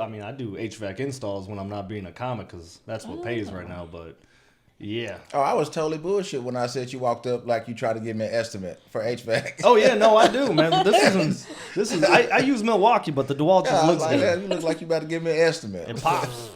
I mean, I do HVAC installs when I'm not being a comic because that's what pays right now. But yeah. Oh, I was totally bullshit when I said you walked up like you tried to give me an estimate for HVAC. Oh yeah, no, I do, man. This is. I use Milwaukee, but the DeWalt just looks like, good. you look like you about to give me an estimate. It pops.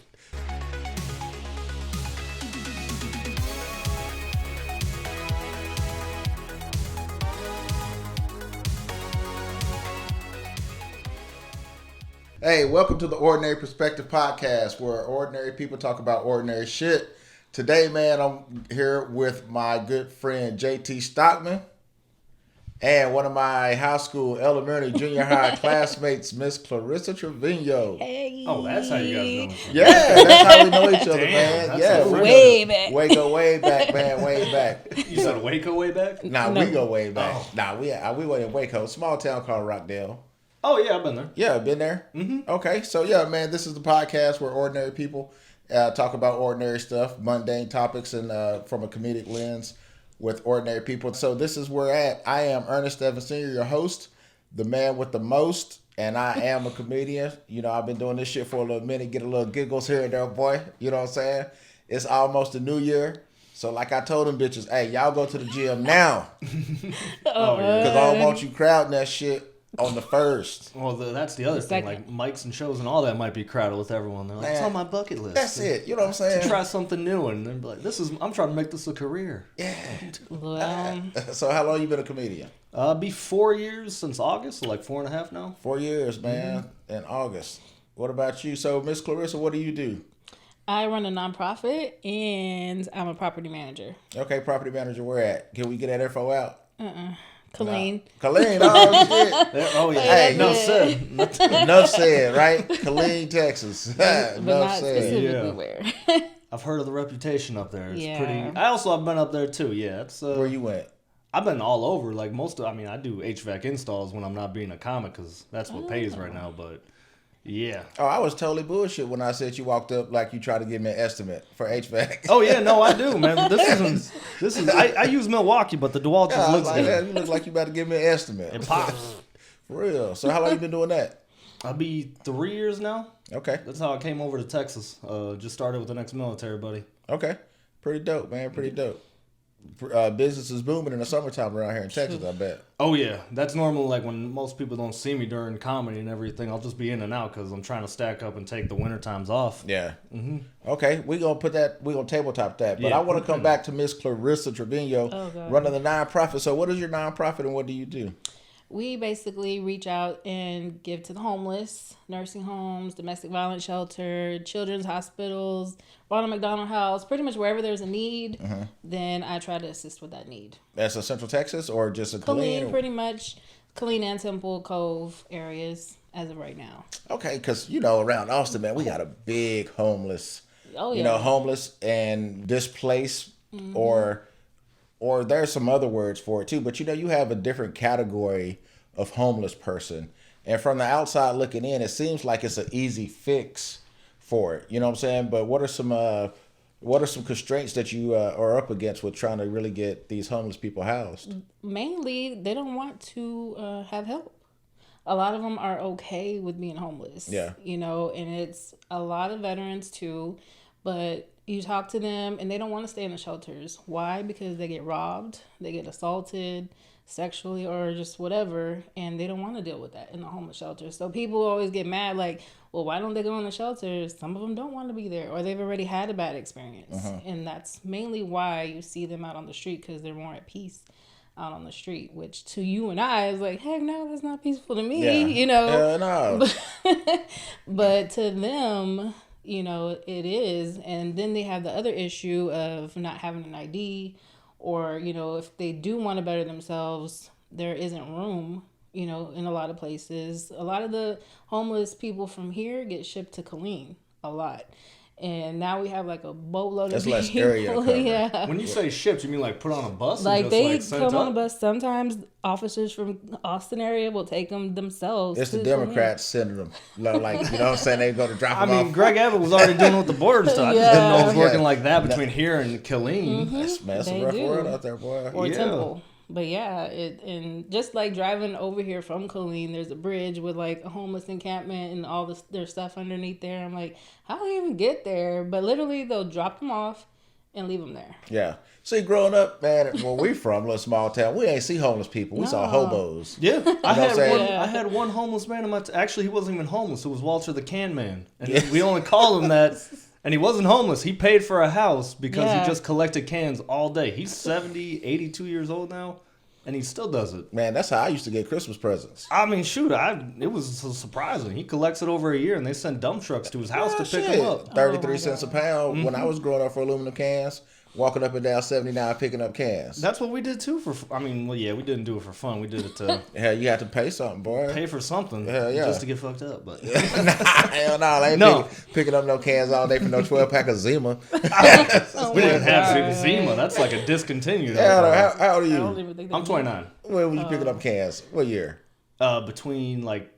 Hey, welcome to the Ordinary Perspective Podcast, where ordinary people talk about ordinary shit. Today, man, I'm here with my good friend JT Stockman and one of my high school, elementary, junior high classmates, Miss Clarissa Trevino. Hey. Oh, that's how you guys know each other. Yeah, that's how we know each other, Damn, man. Yeah, way back. Way back, man, way back. You said Waco way back? Nah, No. we go way back. Oh. Nah, we went in Waco, small town called Rockdale. Oh yeah, I've been there. Yeah, been there. Mm-hmm. Okay, so yeah, man, this is the podcast where ordinary people talk about ordinary stuff, mundane topics, and from a comedic lens with ordinary people. So this is where we're at. I am Ernest Evans Sr., your host, the man with the most, and I am a comedian. You know, I've been doing this shit for a little minute, get a little giggles here and there, boy. You know what I'm saying? It's almost a new year. So like I told them bitches, hey, y'all go to the gym now. Oh yeah. Because I don't want you crowding that shit on the first. Well, that's the other thing. Like mics and shows and all that might be crowded with everyone. They're like, it's on my bucket list. That's it. You know what I'm saying? To try something new, and they're like, I'm trying to make this a career. Yeah. Well, So how long you been a comedian? Be 4 years since August, so like 4.5 now. 4 years, man, in August. What about you? So, Miss Clarissa, what do you do? I run a nonprofit and I'm a property manager. Okay, property manager, where at? Can we get that info out? Colleen. Colleen, oh shit. Oh yeah. Hey, no that's said. Enough said, right? Colleen, Texas. But Enough not said. specifically Yeah. where. I've heard of the reputation up there. It's Yeah. pretty. I also have been up there too. Yeah, it's. Where you went? I've been all over. Like I mean, I do HVAC installs when I'm not being a comic because that's what pays right now. But yeah. Oh, I was totally bullshit when I said you walked up like you tried to give me an estimate for HVAC. Oh yeah, no, I do, man. This is. I use Milwaukee, but the DeWalt just I was looks like, good. you look like you about to give me an estimate. It pops. For real. So how long you been doing that? I'll be 3 years now. Okay. That's how I came over to Texas. Just started with the next military buddy. Okay. Pretty dope, man. Pretty dope. Business is booming in the summertime around here in Texas, I bet. Oh yeah, that's normal. Like when most people don't see me during comedy and everything, I'll just be in and out because I'm trying to stack up and take the winter times off. Yeah. Mm-hmm. Okay, we're gonna tabletop that. But Yeah, I want to come back to Miss Clarissa Trevino, running the nonprofit. So what is your nonprofit and what do you do? We basically reach out and give to the homeless, nursing homes, domestic violence shelter, children's hospitals, Ronald McDonald House, pretty much wherever there's a need, then I try to assist with that need. That's a Central Texas or just a Colleen, pretty much. Colleen and Temple Cove areas as of right now. Okay, because, you know, around Austin, man, we got a big homeless, Oh, yeah. you know, homeless and displaced or there's some other words for it too, but you know, you have a different category of homeless person. And from the outside looking in, it seems like it's an easy fix for it. You know what I'm saying? But what are some constraints that you are up against with trying to really get these homeless people housed? Mainly, they don't want to have help. A lot of them are okay with being homeless. Yeah. You know, and it's a lot of veterans too, but you talk to them and they don't want to stay in the shelters. Why? Because they get robbed, they get assaulted sexually or just whatever, and they don't want to deal with that in the homeless shelter. So people always get mad like, well, why don't they go in the shelters? Some of them don't want to be there or they've already had a bad experience. And that's mainly why you see them out on the street, because they're more at peace out on the street, which to you and I is like, heck no, that's not peaceful to me, you know. No. But to them, you know, it is. And then they have the other issue of not having an ID, or, you know, if they do want to better themselves, there isn't room, you know, in a lot of places. A lot of the homeless people from here get shipped to Killeen a lot. And now we have like a boatload of people. That's less area to cover. Yeah. When you say shipped, you mean like put on a bus? Like and they just, like, come sent on a up? bus. Sometimes officers from Austin area will take them themselves. It's the to Democrats sending them. Like, you know what I'm saying? They're going to drop I them mean, off. Greg Abbott was already dealing with the border stuff. I just didn't know it was Yeah. working like that between here and Killeen. That's a They rough do. world out there, boy. Or Yeah. Temple. But yeah, and just like driving over here from Colleen, there's a bridge with like a homeless encampment and all this their stuff underneath there. I'm like, how do they even get there? But literally, they'll drop them off and leave them there. Yeah. See, growing up, man, where we from, a little small town, we ain't see homeless people. We saw hobos. Yeah, I what I'm saying? had one homeless man in my. Actually, he wasn't even homeless. It was Walter the Can Man, and we only called him that. And he wasn't homeless. He paid for a house because he just collected cans all day. He's 70, 82 years old now, and he still does it. Man, that's how I used to get Christmas presents. I mean, shoot, it was so surprising. He collects it over a year, and they send dump trucks to his house to pick him up. 33 cents a pound when I was growing up for aluminum cans. Walking up and down 79 picking up cans. That's what we did too we didn't do it for fun. We did it to Hell, you had to pay something, boy. pay for something. Hell yeah. Just to get fucked up. But Hell no, I ain't picking up no cans all day for no 12-pack of Zima. we didn't have Zima. That's like a discontinued. How old are I don't you? even think I'm 29. When were you picking up cans? What year? Between like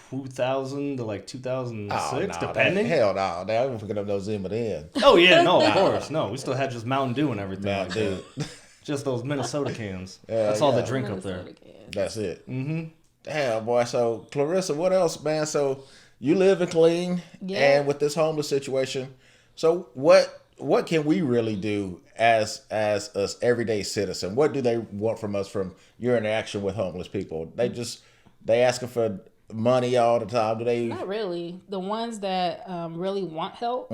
2000 to like 2006, no, depending. Hell no, I wasn't picking up no Zima then. Oh yeah, no, of course, no. We still had just Mountain Dew and everything. Mountain like that. Just those Minnesota cans. Yeah, That's all yeah. they drink up there. That's it. Mm-hmm. Damn, boy. So, Clarissa, what else, man? So, you live in Killeen, and with this homeless situation, so what can we really do as us everyday citizen? What do they want from us from your interaction with homeless people? They asking for money all the time. Do they? Not really. The ones that really want help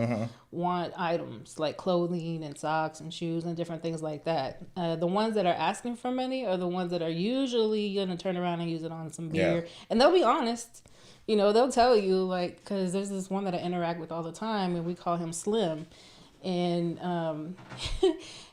want items like clothing and socks and shoes and different things like that. The ones that are asking for money are the ones that are usually going to turn around and use it on some beer. Yeah. And they'll be honest. You know, they'll tell you, like, because there's this one that I interact with all the time, and we call him Slim. And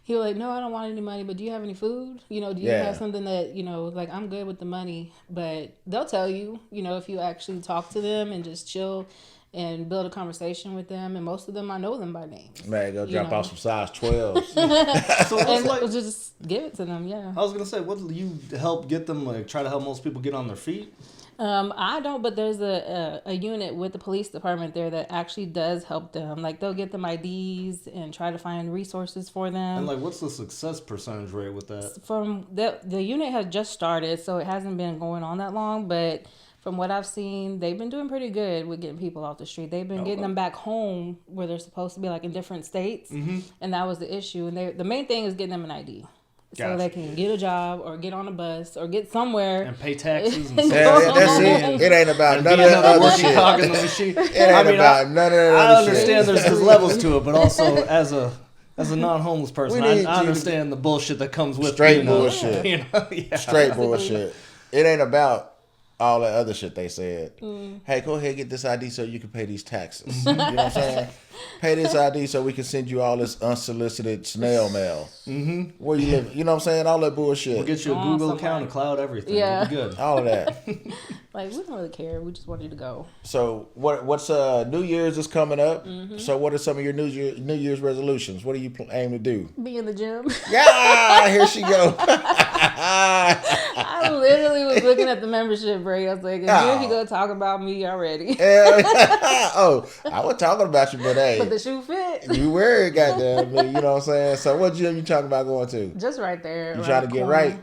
he was like, no, I don't want any money, but do you have any food? You know, do you have something that, you know, like, I'm good with the money. But they'll tell you, you know, if you actually talk to them and just chill and build a conversation with them. And most of them, I know them by name. Man, go drop off some size 12s. So it's like, just give it to them, yeah. I was going to say, what do you help get them, like, try to help most people get on their feet? I don't, but there's a unit with the police department there that actually does help them. Like, they'll get them IDs and try to find resources for them. And, like, what's the success percentage rate with that? From the unit has just started, so it hasn't been going on that long, but from what I've seen, they've been doing pretty good with getting people off the street. They've been getting them back home where they're supposed to be, like, in different states, and that was the issue. And the main thing is getting them an ID. So they can get a job or get on a bus or get somewhere. And pay taxes and Yeah, that's it. It ain't about none of that other shit. It ain't about none of that other shit. I understand there's levels to it, but also as a non-homeless person, I understand the bullshit that comes with straight bullshit. You know? Yeah. Straight bullshit. It ain't about all that other shit they said. Hey, go ahead and get this ID so you can pay these taxes. You know what I'm saying? Pay this ID so we can send you all this unsolicited snail mail. Where you live? You know what I'm saying? All that bullshit. We'll get you a Google account, a cloud, everything. Yeah. It'll be good. All of that. Like, we don't really care. We just want you to go. So what's New Year's is coming up. So what are some of your New Year's resolutions? What do you aim to do? Be in the gym. Yeah, here she go. I literally was looking at the membership break. I was like, if here you go talk about me already. Oh, I was talking about you, but hey. But the shoe fit. You wear it, goddamn me. You know what I'm saying? So what gym you talking about going to? Just right there. You trying to get right?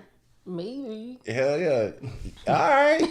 Maybe. Hell yeah. All right.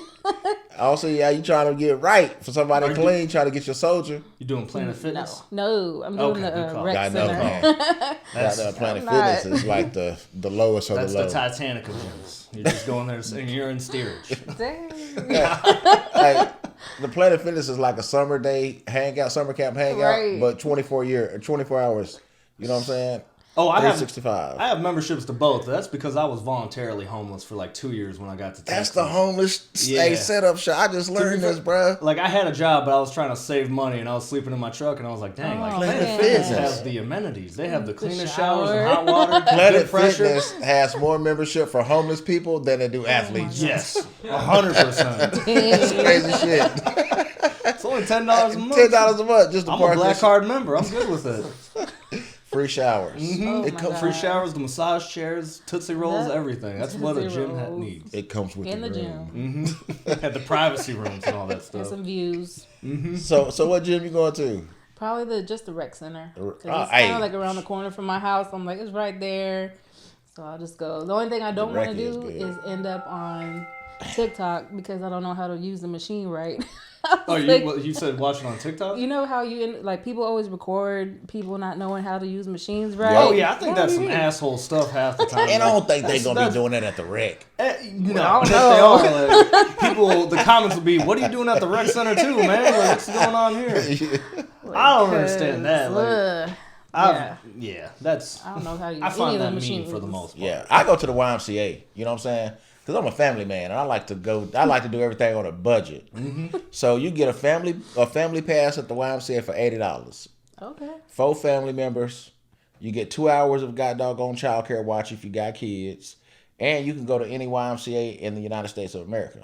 Also, yeah, you trying to get right for somebody clean, trying to get your soldier. You doing Planet Fitness? No, I'm doing the rec center. Planet Fitness is like the lowest of the low. That's the Titanic of gyms. You're just going there and you're in steerage. Dang. Like, the Planet Fitness is like a summer camp hangout, but 24 hours. You know what I'm saying? Oh, I 365. have memberships to both. That's because I was voluntarily homeless for like 2 years when I got to Texas. That's the homeless setup shit. I just learned this, bro. Like, I had a job, but I was trying to save money, and I was sleeping in my truck, and I was like, dang, Planet Fitness Fitness has the amenities. They have the cleanest shower. showers and hot water. Planet Fitness has more membership for homeless people than they do athletes. Yes, 100%. That's crazy shit. It's only $10 a month. $10 a month just to I'm park. a Black Card member. I'm good with it. Free showers. It comes Free showers, the massage chairs, Tootsie Rolls, everything. That's what a gym needs. It comes with in the room. gym. Had the privacy rooms and all that stuff. And some views. So what gym you going to? Probably just the rec center. 'Cause it's hey. kind of like around the corner from my house. I'm like, it's right there. So I'll just go. The only thing I don't want to Recce do is is end up on TikTok because I don't know how to use the machine right. Oh, you said watch it on TikTok? You know how people always record people not knowing how to use machines right? Oh yeah, I think that's some asshole stuff half the time. And I don't think they're gonna be doing it at the rec. No, if they are, like, people, the comments will be, "What are you doing at the rec center too, man? Like, what's going on here?" I don't understand that. Like, that's. I don't know how you. I find that machine mean for the most part. Yeah, I go to the YMCA. You know what I'm saying? Because I'm a family man, and I like to do everything on a budget. Mm-hmm. So you get a family pass at the YMCA for $80. Okay. 4 family members. You get 2 hours of doggone child care watch if you got kids, and you can go to any YMCA in the United States of America.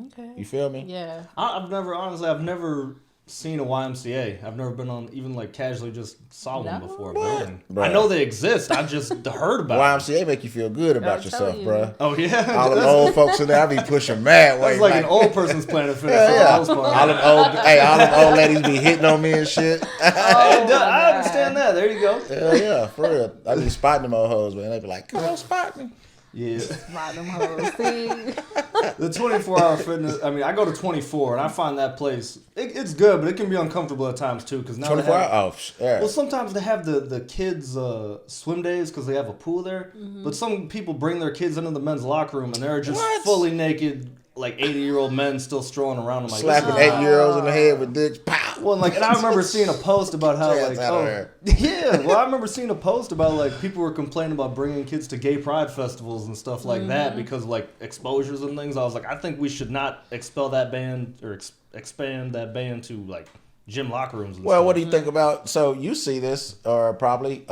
Okay. You feel me? Yeah. I've never seen a YMCA. I've never been on, even like casually just saw one before. Bruh. I know they exist. I just heard about them. YMCA make you feel good about yourself, bruh. Oh yeah. All the old folks in there, I be pushing mad weight. That's like an old person's Planet Fitness. Yeah. For the most part. All them old ladies be hitting on me and shit. I understand that. There you go. Hell yeah, for real. I be spotting them old hoes, man. They be like, "Girl, spot me." Yeah. Spot them hoes. See? The 24-hour fitness. I mean, I go to 24, and I find that place. It's good, but it can be uncomfortable at times too. Because now 24 hours. Yeah. Well, sometimes they have the kids swim days because they have a pool there. Mm-hmm. But some people bring their kids into the men's locker room, and they're just What? fully naked, like 80-year-old men still strolling around. I'm like, slapping 8-year-olds in the head with dicks. Pow. Well, like, and I remember seeing a post about how, Chance like, out of there. yeah. Well, I remember seeing a post about, like, people were complaining about bringing kids to gay pride festivals and stuff like that because, like, exposures and things. I was like, I think we should not expel that ban or expand that ban to, like, gym locker rooms and Well, stuff. what do you think about? So you see this, or probably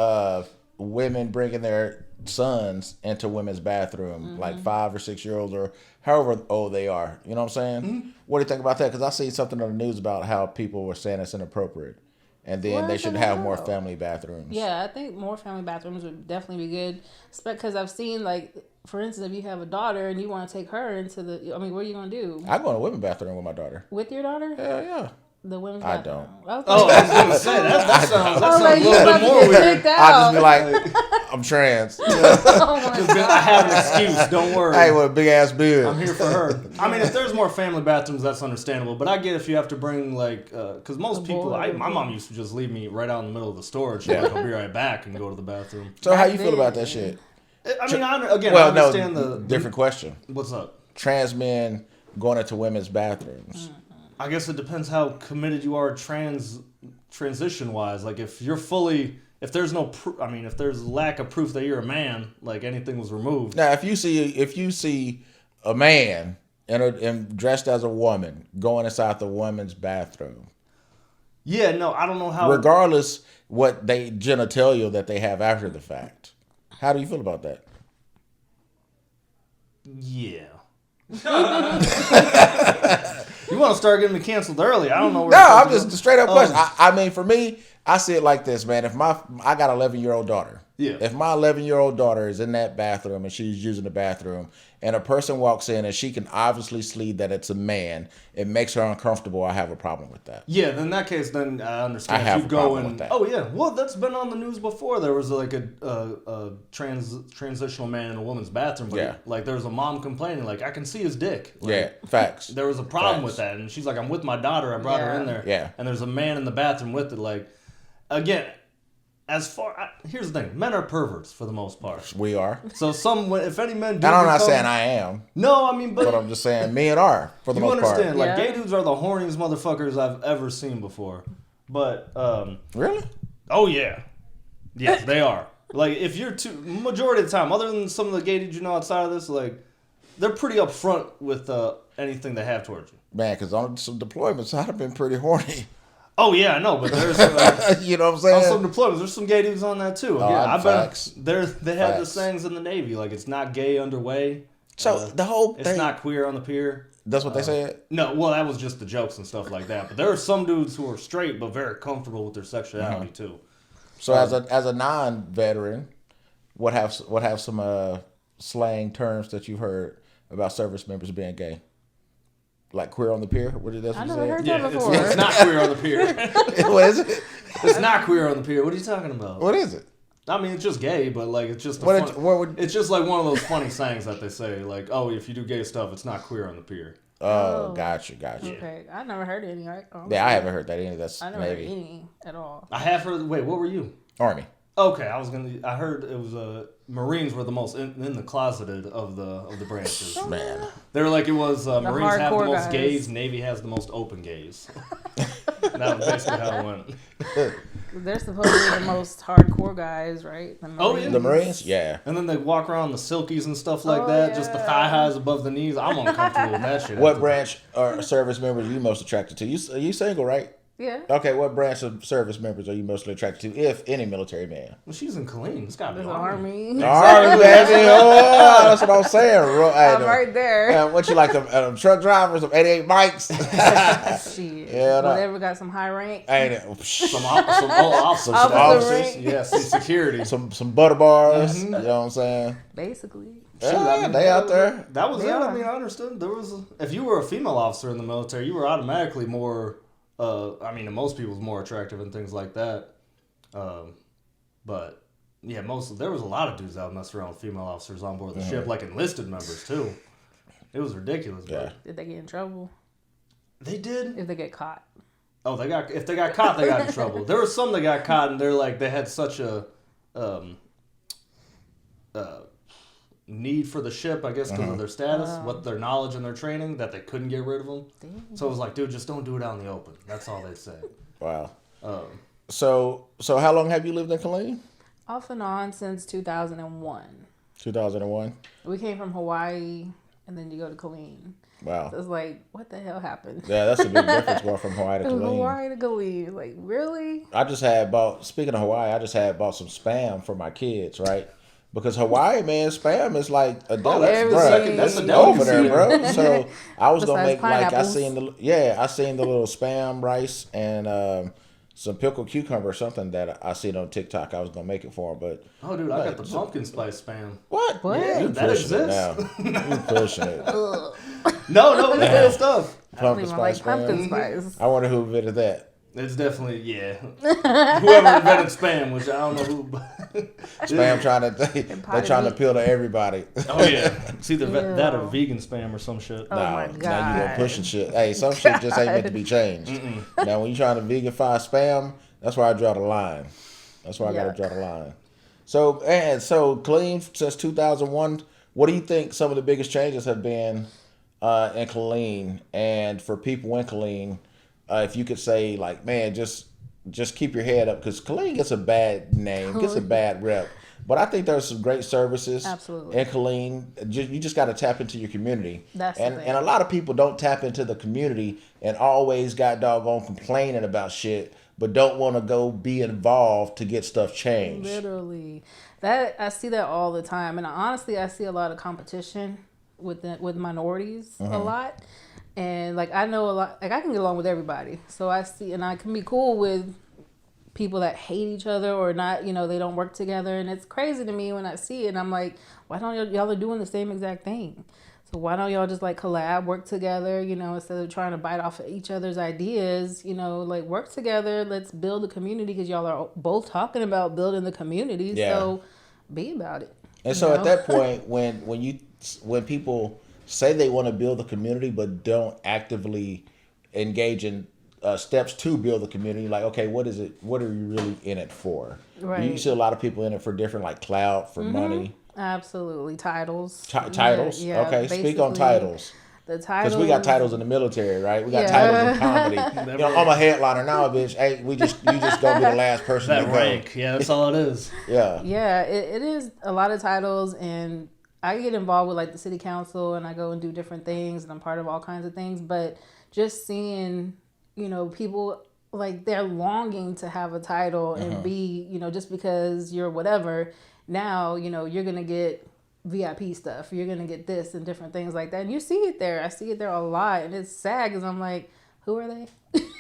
women bringing their sons into women's bathroom, like 5 or 6-year-olds or however old they are. You know what I'm saying? Mm-hmm. What do you think about that? Because I see something on the news about how people were saying it's inappropriate, and then they should have more family bathrooms. Yeah, I think more family bathrooms would definitely be good. Because I've seen, like, for instance, if you have a daughter and you want to take her into the, I mean, what are you going to do? I go in a women's bathroom with my daughter. With your daughter? Hell yeah. The women's I bathroom. don't. Oh, I was going to say, that sounds a little bit more weird. I just be like, I'm trans. I have an excuse, don't worry. Hey, with a big ass beard. I'm here for her. I mean, if there's more family bathrooms, that's understandable. But I get if you have to bring, like, because most people, my mom used to just leave me right out in the middle of the store. She'd like, I'll be right back and go to the bathroom. So how you feel about that shit? I mean, I understand the different question. What's up? Trans men going into women's bathrooms. I guess it depends how committed you are transition wise. Like if you're fully, if there's no, if there's lack of proof that you're a man, like anything was removed. Now, if you see a man and dressed as a woman going inside the woman's bathroom, yeah, no, I don't know how. Regardless what they genitalia that they have after the fact, how do you feel about that? Yeah. You want to start getting me canceled early? I don't know. No, I'm just a straight up question. I mean, for me, I see it like this, man. If I got an 11-year-old daughter. Yeah. If my 11-year-old daughter is in that bathroom and she's using the bathroom, and a person walks in and she can obviously see that it's a man, it makes her uncomfortable. I have a problem with that. Yeah, then in that case, then I understand. I have a problem with that. Oh yeah, well that's been on the news before. There was like a transitional man in a woman's bathroom. But like there was a mom complaining, like I can see his dick. Like, yeah, facts. There was a problem with that, and she's like, I'm with my daughter. I brought her in there. Yeah. And there's a man in the bathroom with it. Like, again. Here's the thing: men are perverts for the most part. We are. So if any men do, and I'm not saying I am. No, I mean, but I'm just saying men are for the most part. You understand? Like gay dudes are the horniest motherfuckers I've ever seen before. But really? Oh yeah, yes they are. Like if you're majority of the time, other than some of the gay dudes you know outside of this, like they're pretty upfront with anything they have towards you. Man, because on some deployments I've been pretty horny. Oh yeah, I know, but there's you know what I'm saying? On some deployments, there's some gay dudes on that too. Yeah, I bet they have the sayings in the Navy, like it's not gay underway. So the whole thing, it's not queer on the pier. That's what they said? No, well that was just the jokes and stuff like that. But there are some dudes who are straight but very comfortable with their sexuality too. So as a non-veteran, what have some slang terms that you've heard about service members being gay? Like queer on the pier? What did that say? I never heard that before. It's not queer on the pier. What is it? It's not queer on the pier. What are you talking about? What is it? I mean, it's just gay, but like it's just it's just like one of those funny sayings that they say, like, oh, if you do gay stuff, it's not queer on the pier. Oh, gotcha. Okay, I never heard any. I haven't heard that any. I never heard any at all. I have heard. Wait, what were you? Army. Okay, I heard it was Marines were the most in the closeted of the branches. Man, they were like it was Marines have the most guys. gays, Navy has the most open gays. That was basically how it went. They're supposed to be the most hardcore guys, right? The Marines, yeah. And then they walk around in the silkies and stuff like that, just the thigh highs above the knees. I'm uncomfortable with that shit. What branch or service members are you most attracted to? You single, right? Yeah. Okay, what branch of service members are you mostly attracted to, if any military man? Well, she's in Killeen. It's got to be Army. Army, baby. Oh, that's what I'm saying. I'm right there. What you like, them truck drivers, them 88 bikes? Shit. Yeah, Whatever got some high rank. Ain't it? Some officers. Yeah, some security. Some butter bars. You know what I'm saying? Basically. Yeah, they out there. That was it. I mean, I understood. If you were a female officer in the military, you were automatically more... I mean, to most people, it's more attractive and things like that. But yeah, there was a lot of dudes out messing around with female officers on board the ship, like enlisted members too. It was ridiculous. Yeah. But Did they get in trouble? They did. If they get caught. Oh, if they got caught, they got in trouble. There were some that got caught, and they had such a need for the ship, I guess, because of their status, what their knowledge and their training, that they couldn't get rid of them. Damn. So it was like, dude, just don't do it out in the open. That's all they said. Wow. So how long have you lived in Killeen? Off and on since 2001. 2001? We came from Hawaii, and then you go to Killeen. Wow. So it's like, what the hell happened? Yeah, that's a big difference going from Hawaii to Killeen. Hawaii to Killeen. Like, really? Speaking of Hawaii, I just had bought some Spam for my kids, right? Because Hawaii, man, Spam is like a deli. That's a deli over there, bro. So I was gonna make pineapples. I seen the little Spam rice and some pickled cucumber or something that I seen on TikTok. I was gonna make it for them, but I got the pumpkin spice Spam. What? Yeah, you that pushing exists. it now. You pushing it. No, it's good stuff. Pumpkin spice. Pumpkin spice. I wonder who invented that. It's definitely, whoever invented Spam, which I don't know who. Spam they're trying to appeal to everybody. Oh yeah, it's either that or vegan Spam or some shit. Oh my God. Now you gonna pushing shit. Hey, some shit just ain't meant to be changed. Now when you trying to veganify Spam, that's where I draw the line. That's where I gotta draw the line. So clean since 2001. What do you think some of the biggest changes have been in Killeen, and for people in Killeen? If you could say, like, man, just keep your head up, because Killeen gets a bad name, gets a bad rep. But I think there's some great services in Killeen. You just got to tap into your community. And a lot of people don't tap into the community and always got doggone complaining about shit, but don't want to go be involved to get stuff changed. Literally. I see that all the time. And honestly, I see a lot of competition with minorities a lot. And like, I know a lot, like I can get along with everybody. So I see, and I can be cool with people that hate each other or not, they don't work together. And it's crazy to me when I see it. And I'm like, why don't y'all are doing the same exact thing? So why don't y'all just like collab, work together, instead of trying to bite off of each other's ideas, like work together. Let's build a community, because y'all are both talking about building the community. Yeah. So be about it. And so at that point, when people say they want to build the community but don't actively engage in steps to build the community, like, okay, what is it? What are you really in it for? Right. You see a lot of people in it for different, like, clout, for money. Absolutely. Titles. Titles? Yeah, okay, speak on titles. The titles. Because we got titles in the military, right? We got titles in comedy. I'm a headliner now, bitch. Hey, you just gonna be the last person that to rank. Yeah, that's all it is. Yeah. Yeah, it is a lot of titles, and I get involved with like the city council, and I go and do different things, and I'm part of all kinds of things. But just seeing, people like they're longing to have a title and be, just because you're whatever. Now, you're gonna get VIP stuff. You're gonna get this and different things like that, and you see it there. I see it there a lot, and it's sad because I'm like, who are they?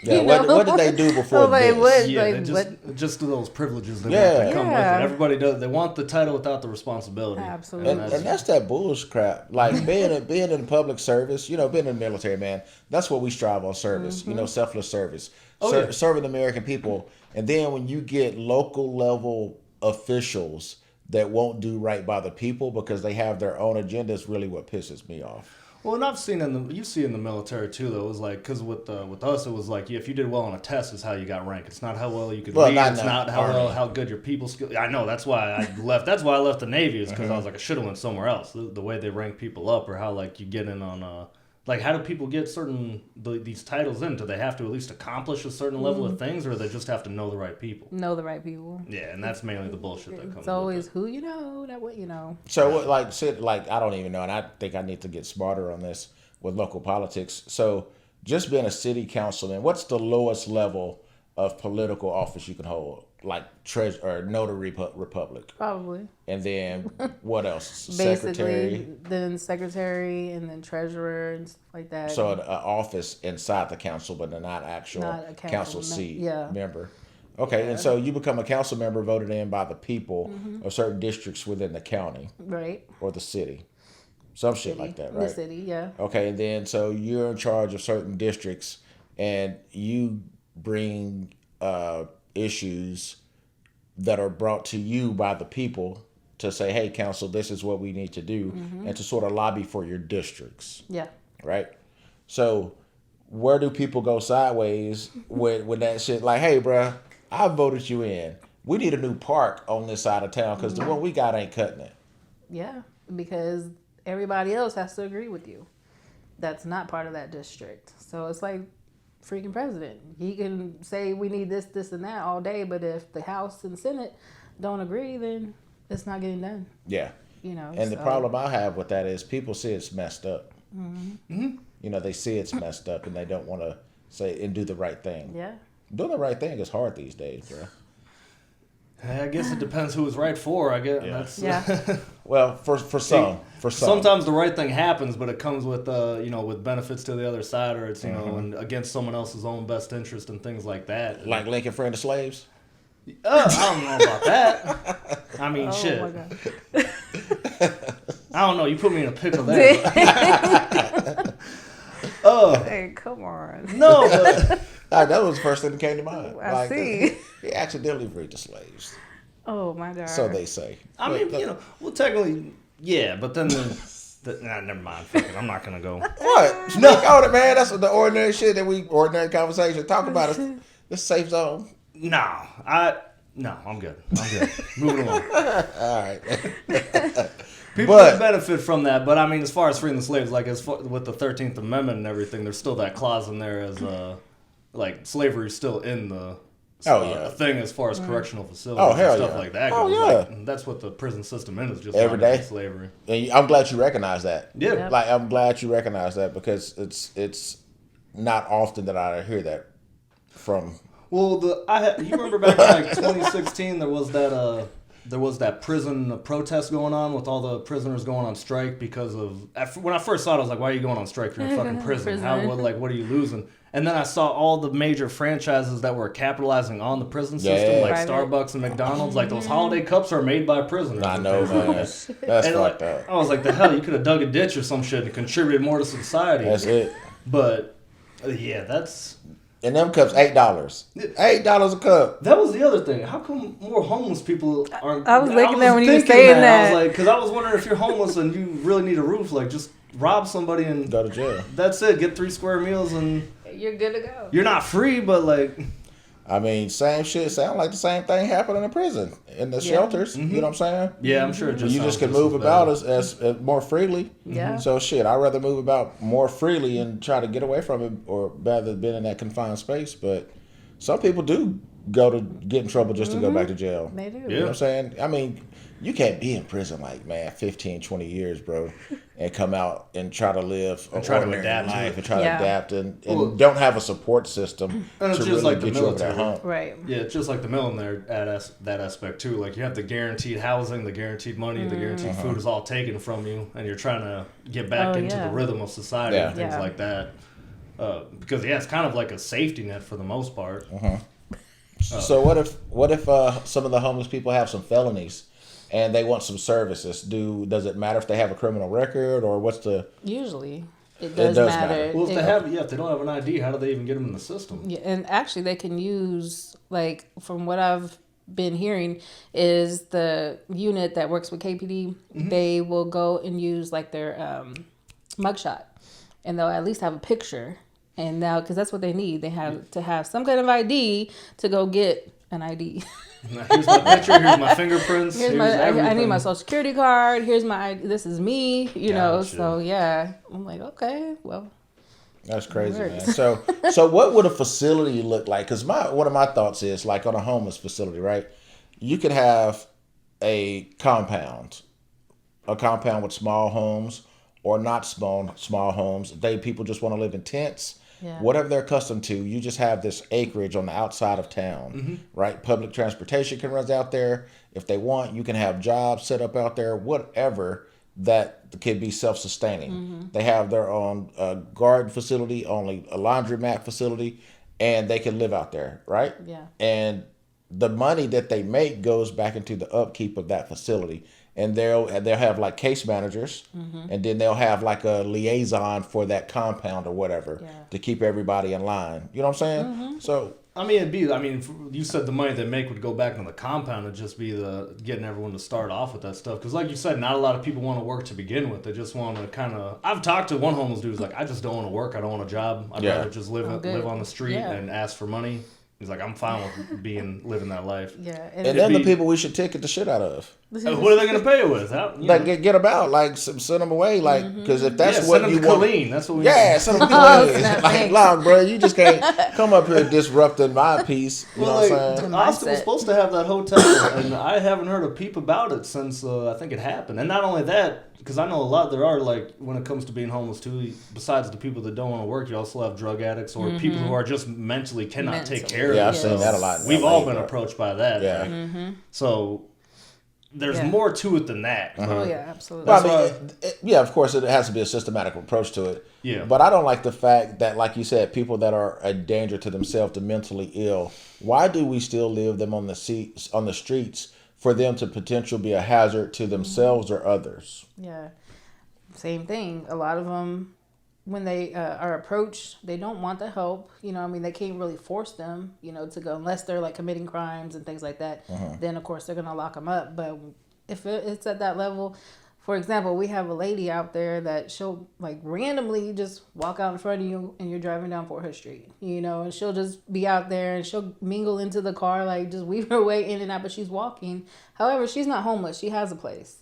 Yeah, what did they do before this? Just those privileges that come with it. Everybody does. They want the title without the responsibility. Absolutely. And that's that bullshit crap. Like being in public service, being in the military, man, that's what we strive on, service, selfless service. Serving the American people. And then when you get local level officials that won't do right by the people because they have their own agenda is really what pisses me off. Well, and I've seen you see in the military too, though. It was like, because with us, it was like, if you did well on a test, is how you got ranked. It's not how well you could read. It's not how good your people skills. I know, that's why I left. That's why I left the Navy, is because I was like, I should have went somewhere else. The way they rank people up, or how like you get in on like, how do people get these titles in? Do they have to at least accomplish a certain level of things, or do they just have to know the right people? Know the right people. Yeah, and that's mainly the bullshit that comes. It's always who you know, not what you know. So I don't even know, and I think I need to get smarter on this with local politics. So just being a city councilman, what's the lowest level of political office you can hold? Like treasurer or notary republic? Probably. And then what else? Basically, secretary. Then secretary, and then treasurer and stuff like that. So an office inside the council, but not a council seat member. Okay, and so you become a council member voted in by the people of certain districts within the county, right, or the city. Some shit like that, right? The city, yeah. Okay, and then so you're in charge of certain districts, and you bring issues that are brought to you by the people to say, hey, council, this is what we need to do, and to sort of lobby for your districts. Yeah. Right? So where do people go sideways with that shit? Like, hey, bruh, I voted you in. We need a new park on this side of town because the one we got ain't cutting it. Yeah, because everybody else has to agree with you. That's not part of that district. So it's like freaking president. He can say we need this, this, and that all day, but if the House and Senate don't agree, then it's not getting done. Yeah. You know. And the problem I have with that is people see it's messed up. You know, they see it's messed up and they don't want to say and do the right thing. Yeah. Doing the right thing is hard these days, bro. I guess it depends who it's right for. I guess. Yeah. Well, for some. Sometimes the right thing happens, but it comes with with benefits to the other side, or it's and against someone else's own best interest and things like that. Like Lincoln friend of slaves. I don't know about that. I mean, shit. My God. I don't know. You put me in a pickle there. Hey, come on. No, but That was the first thing that came to mind. I see. He accidentally freed the slaves. Oh my God. So they say. I mean, well, technically, yeah, but then never mind. Fuck it. I'm not gonna go. What? Speak on it, man. That's the ordinary shit ordinary conversation. Talk about it. This safe zone. No, I'm good. Moving along. All right. People can benefit from that, but I mean, as far as freeing the slaves, like with the 13th Amendment and everything, there's still that clause in there as like slavery still in the thing as far as correctional facilities and stuff like that goes. Like, that's what the prison system is, just every day slavery. And I'm glad you recognize that. Yeah, yep. Like I'm glad you recognize that because it's not often that I hear that from. Well, you remember back in like 2016, there was that prison protest going on with all the prisoners going on strike because of. When I first saw it, I was like, "Why are you going on strike? You're in fucking prison. What are you losing?" And then I saw all the major franchises that were capitalizing on the prison system, like Starbucks and McDonald's. Like those holiday cups are made by prisoners. I know, man. That's fucked up. I was like, the hell, you could have dug a ditch or some shit and contributed more to society. That's it. But yeah, that's. And them cups, $8. $8 a cup. That was the other thing. How come more homeless people aren't? I was thinking that when you were saying that. I was like, because I was wondering if you're homeless and you really need a roof, like just rob somebody and go to jail. That's it. Get 3 square meals and you're good to go. You're not free, but like. I mean, same shit. Sound like the same thing happening in prison, in the shelters. You know what I'm saying? Yeah, I'm sure. You just can move about as more freely. Yeah. So shit, I'd rather move about more freely and try to get away from it, or rather than being in that confined space. But some people do go to get in trouble just to go back to jail. They do. You know what I'm saying? I mean, you can't be in prison like 15, 20 years, bro, and come out and try to live an ordinary life and try to adapt and don't have a support system and it's to just really like get the you over that military. hump. Right. Yeah, it's just like the military at that aspect too. Like you have the guaranteed housing, the guaranteed money, the guaranteed food is all taken from you, and you're trying to get back into the rhythm of society and things like that. Because it's kind of like a safety net for the most part. So what if some of the homeless people have some felonies and they want some services? Does it matter if they have a criminal record, or what's the? Usually, it does matter. Well, if they don't have an ID, how do they even get them in the system? Yeah, and actually, they can use, like, from what I've been hearing is the unit that works with KPD, they will go and use like their mugshot, and they'll at least have a picture. And now, because that's what they need, they have to have some kind of ID to go get an ID. Here's my picture. Here's my fingerprints. Here's I need my social security card. Here's my ID. This is me. You know. Gotcha. So yeah, I'm like, okay, well. That's crazy, man. So what would a facility look like? Because one of my thoughts is, like, on a homeless facility, right? You could have a compound with small homes or not small homes. People just want to live in tents. Yeah. Whatever they're accustomed to, you just have this acreage on the outside of town, right? Public transportation can run out there. If they want, you can have jobs set up out there, whatever that could be self-sustaining. They have their own garden facility, only a laundromat facility, and they can live out there, right? Yeah. And the money that they make goes back into the upkeep of that facility. And they'll have like case managers, and then they'll have like a liaison for that compound or whatever to keep everybody in line. You know what I'm saying? So I mean, you said the money they make would go back into the compound. It'd just be the getting everyone to start off with that stuff. Because like you said, not a lot of people want to work to begin with. They just want to kind of. I've talked to one homeless dude who's like, I just don't want to work. I don't want a job. I'd rather just live on the street and ask for money. He's like, I'm fine with living that life. Yeah, and then the people we should ticket the shit out of. What are they gonna pay it with? Get them out, like send them away, like because if that's what send you them to want, Colleen. That's what we send them to Colleen. Like, look, bro, you just can't come up here disrupting my peace. You know what I'm saying? Austin was supposed to have that hotel, and I haven't heard a peep about it since I think it happened. And not only that, because I know a lot there are, like, when it comes to being homeless too, besides the people that don't want to work, you also have drug addicts or people who are just mentally cannot take care of I've seen that a lot. We've all been approached by that. Yeah. Right? So there's more to it than that. Oh yeah, absolutely. Well, I mean, of course, it has to be a systematic approach to it. Yeah. But I don't like the fact that, like you said, people that are a danger to themselves, the mentally ill, why do we still leave them on the streets for them to potentially be a hazard to themselves or others? Yeah, same thing. A lot of them, when they are approached, they don't want the help. You know, I mean, they can't really force them, to go unless they're like committing crimes and things like that. Then of course they're gonna lock them up. But if it's at that level, for example, we have a lady out there that she'll like randomly just walk out in front of you and you're driving down Fort Hood Street, and she'll just be out there and she'll mingle into the car, like just weave her way in and out, but she's walking. However, she's not homeless. She has a place.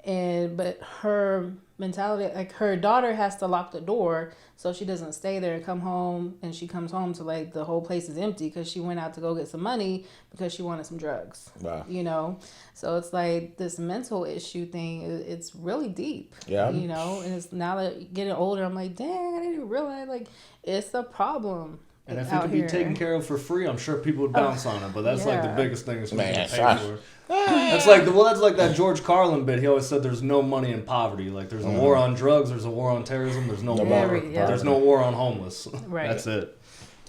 But her mentality, like her daughter has to lock the door so she doesn't stay there and come home, and she comes home to like the whole place is empty because she went out to go get some money because she wanted some drugs. Wow. So it's like this mental issue thing, it's really deep. Yeah. And it's now that getting older, I'm like, dang, I didn't even realize like it's a problem. And if it could be taken care of for free, I'm sure people would bounce on it. But that's like the biggest thing is pay for it. That's like that George Carlin bit. He always said there's no money in poverty. Like there's a war on drugs, there's a war on terrorism, there's no war. There's no war on homeless. Right. That's it.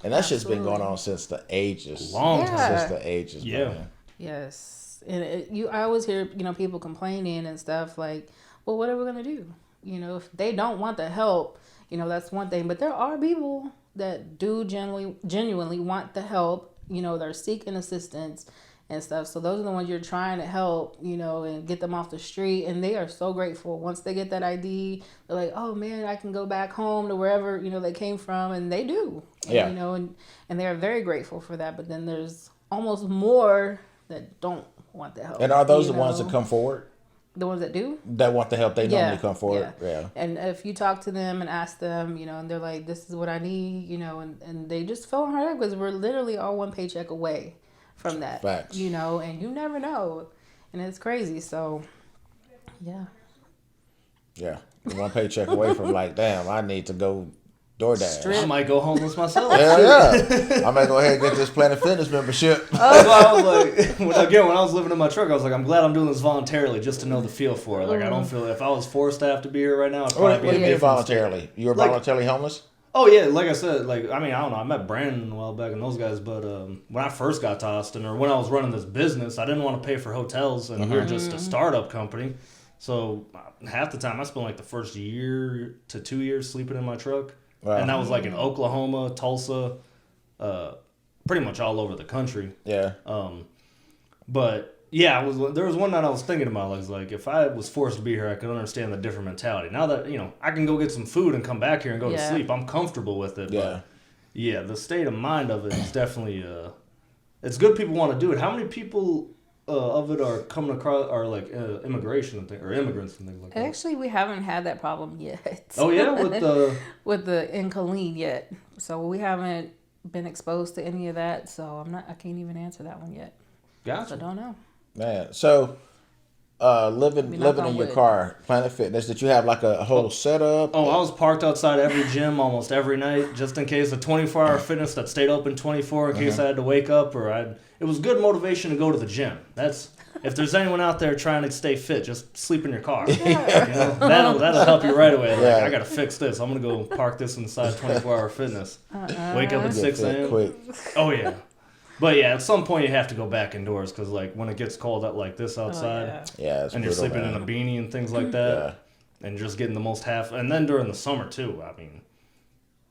And that shit's been going on since the ages. Long time. Since the ages. Yeah. Man. Yes. And I always hear, people complaining and stuff like, well, what are we going to do? If they don't want the help, that's one thing. But there are people that do genuinely want the help, they're seeking assistance and stuff. So those are the ones you're trying to help, and get them off the street. And they are so grateful. Once they get that ID, they're like, oh man, I can go back home to wherever, they came from. And they do, yeah. And they are very grateful for that. But then there's almost more that don't want the help. And are those the ones that come forward? The ones that do? That want the help, they normally come forward. Yeah. And if you talk to them and ask them, and they're like, this is what I need, and they just fell on her because we're literally all one paycheck away from that. Facts. And you never know. And it's crazy. So, yeah. Yeah. One paycheck away from like, damn, I need to go DoorDash. I might go homeless myself. Yeah. I might go ahead and get this Planet Fitness membership. I was like, when I was living in my truck, I was like, I'm glad I'm doing this voluntarily just to know the feel for it. Like, I don't feel, if I was forced to have to be here right now, I'd probably What do you mean voluntarily? You were voluntarily homeless? Oh, yeah. Like I said, I don't know. I met Brandon a while back and those guys, but when I first got to Austin, or when I was running this business, I didn't want to pay for hotels, and we were just a startup company. So half the time, I spent like the first year to 2 years sleeping in my truck. Wow. And that was like in Oklahoma, Tulsa, pretty much all over the country. Yeah. But yeah, there was one night I was thinking about, like if I was forced to be here, I could understand the different mentality. Now that, I can go get some food and come back here and go to sleep, I'm comfortable with it. Yeah. But yeah, the state of mind of it is definitely, it's good people want to do it. How many people of it are coming across, are like immigration and things, or immigrants and things like that? Actually, we haven't had that problem yet. Oh yeah, with the in Colleen yet. So we haven't been exposed to any of that. So I can't even answer that one yet. Gotcha. I don't know. Man, so living in your car, Planet Fitness, did you have like a whole setup? Oh, I was parked outside every gym almost every night, just in case. A 24-hour fitness that stayed open 24 in case I had to wake up, it was good motivation to go to the gym. If there's anyone out there trying to stay fit, just sleep in your car. That'll help you right away. Like, I gotta fix this. I'm gonna go park this inside 24-hour fitness. Wake up at 6 a.m. Quick. Oh yeah. But yeah, at some point you have to go back indoors because like when it gets cold out like this outside, it's and you're brutal, sleeping in a beanie and things like that, and just getting the most and then during the summer too. I mean,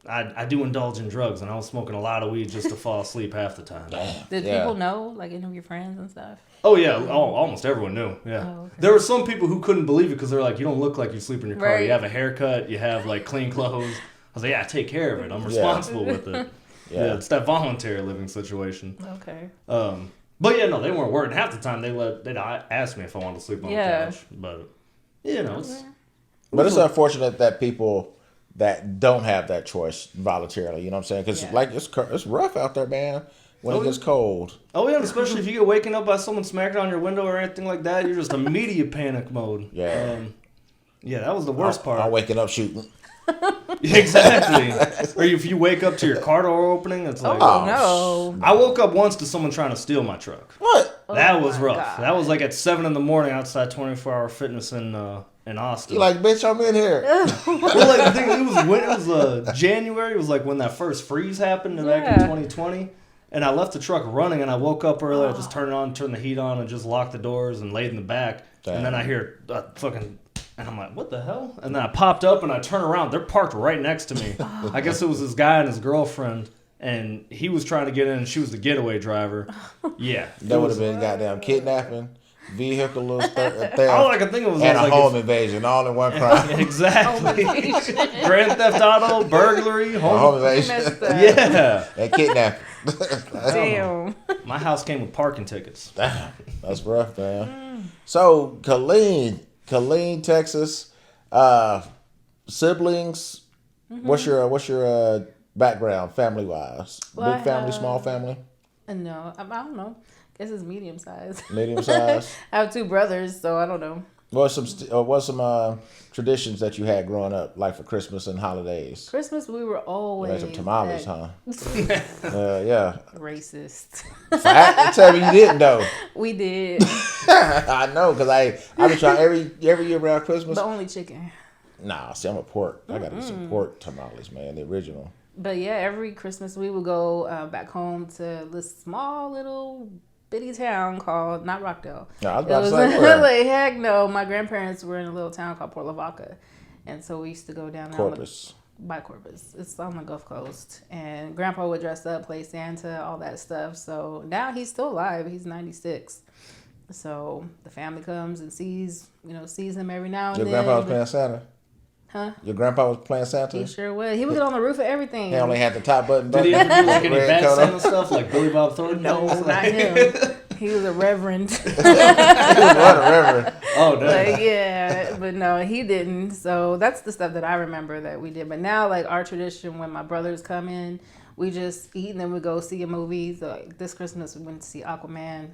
I do indulge in drugs, and I was smoking a lot of weed just to fall asleep half the time. Did people know, like any of your friends and stuff? Oh yeah, almost everyone knew. Yeah, okay. There were some people who couldn't believe it because they're like, "You don't look like you sleep in your car. Right. You have a haircut. You have like clean clothes." I was like, "Yeah, I take care of it. I'm responsible with it." Yeah, it's that voluntary living situation. Okay. But yeah, no, they weren't worried. Half the time they'd ask me if I wanted to sleep on the couch. But it's. But it's unfortunate that people that don't have that choice voluntarily, you know what I'm saying? Because like it's rough out there, man. When it gets cold. Oh yeah, especially if you get waken up by someone smacking on your window or anything like that, you're just immediate panic mode. Yeah. Yeah, that was the worst part. I'm waking up shooting. Exactly. Or if you wake up to your car door opening, it's like, oh no. I woke up once to someone trying to steal my truck. What? That was rough. God. That was like at 7 a.m. outside 24-hour fitness in Austin. You like, bitch, I'm in here. Well, like the thing, it was January. It was like when that first freeze happened back in 2020. And I left the truck running, and I woke up early. I just turned the heat on, and just locked the doors and laid in the back. Damn. And then I hear and I'm like, what the hell? And then I popped up, and I turn around. They're parked right next to me. I guess it was this guy and his girlfriend, and he was trying to get in, and she was the getaway driver. Yeah. That would have been goddamn kidnapping, vehicle theft, all I could think of was and a home invasion, all in one crime. Exactly. Grand Theft Auto, burglary, home invasion. Yeah. And kidnapping. Damn. My house came with parking tickets. Damn. That's rough, man. So, Killeen, Texas, siblings. What's your background, family wise? Well, big family, small family? No, I don't know. Guess it's medium size. Medium size. I have 2 brothers, so I don't know. What's some traditions that you had growing up, like for Christmas and holidays? Christmas, we were always. You had some tamales, huh? Yeah. Racist. Tell me you didn't know. We did. I know, because I been trying every year around Christmas. But only chicken. Nah, see, I'm a pork. I gotta get some pork tamales, man, the original. But yeah, every Christmas we would go back home to this small little bitty town called, not Rockdale. No, I was about to say where? Like, heck no. My grandparents were in a little town called Port Lavaca. And so we used to go down there. Corpus. By Corpus. It's on the Gulf Coast. And Grandpa would dress up, play Santa, all that stuff. So now he's still alive. He's 96. So the family comes and sees him every now and then. Your grandpa was playing Santa? Huh? Your grandpa was playing Santa? He sure was. He would get on the roof of everything. He only had the top button. Did he ever do like any bad Santa stuff like Billy Bob Thornton? No, not him. He was a reverend. What a reverend. Oh, damn. Like, yeah, but no, he didn't. So that's the stuff that I remember that we did. But now, like, our tradition, when my brothers come in, we just eat and then we go see a movie. So, like, this Christmas we went to see Aquaman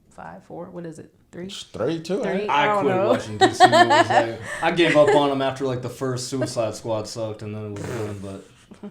5, 4, what is it? 3? 3, 2. 3? I quit watching DC movies. Like, I gave up on them after like the first Suicide Squad sucked, and then it was done. But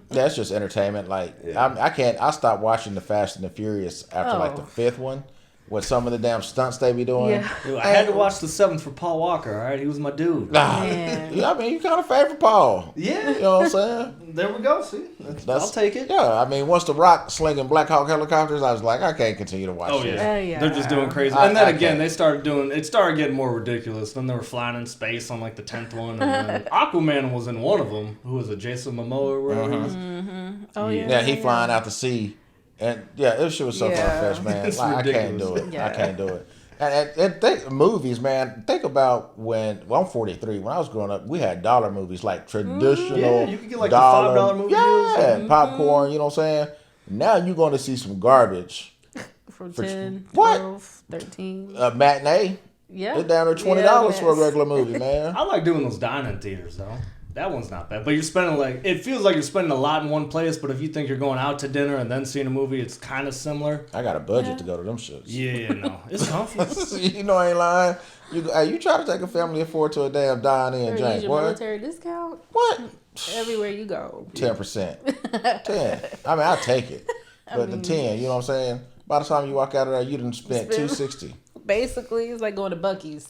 That's just entertainment. Like, I stopped watching the Fast and the Furious after like the 5th one. With some of the damn stunts they be doing. Yeah. Dude, I had to watch the 7th for Paul Walker, all right? He was my dude. Nah. Man. Yeah, I mean, you kind of favor Paul. Yeah. You know what I'm saying? There we go, see? I'll take it. Yeah, I mean, once The Rock slinging Black Hawk helicopters, I was like, I can't continue to watch this. Yeah. They're just doing crazy. And then again, it started getting more ridiculous. Then they were flying in space on like the 10th one. And then Aquaman was in one of them. Who was it, Jason Momoa or whatever? Oh, yeah. Yeah, he flying out to sea. And yeah, this shit was so far-fetched, man. It's Like, I can't ridiculous. do it. Yeah. I can't do it. And think movies, man. Think about when. Well, I'm 43. When I was growing up, we had dollar movies, like traditional. Yeah, you could get like the $5 movie deals. Yeah, popcorn. You know what I'm saying? Now you're going to see some garbage. For 10, what? 12, 13. Matinee. Yeah. It's down to $20 for a regular movie, man. I like doing those dine-in theaters though. That one's not bad. But you're spending it feels like you're spending a lot in one place, but if you think you're going out to dinner and then seeing a movie, it's kind of similar. I got a budget to go to them shits. Yeah, no. It's comfy. You know I ain't lying. You try to take a family of 4 to a damn dine-in Or drink. use your What? military discount. What? Everywhere you go. 10%. 10. I mean, I'll take it. But the 10, you know what I'm saying? By the time you walk out of there, you done spent $260. Basically, it's like going to Buc-ee's.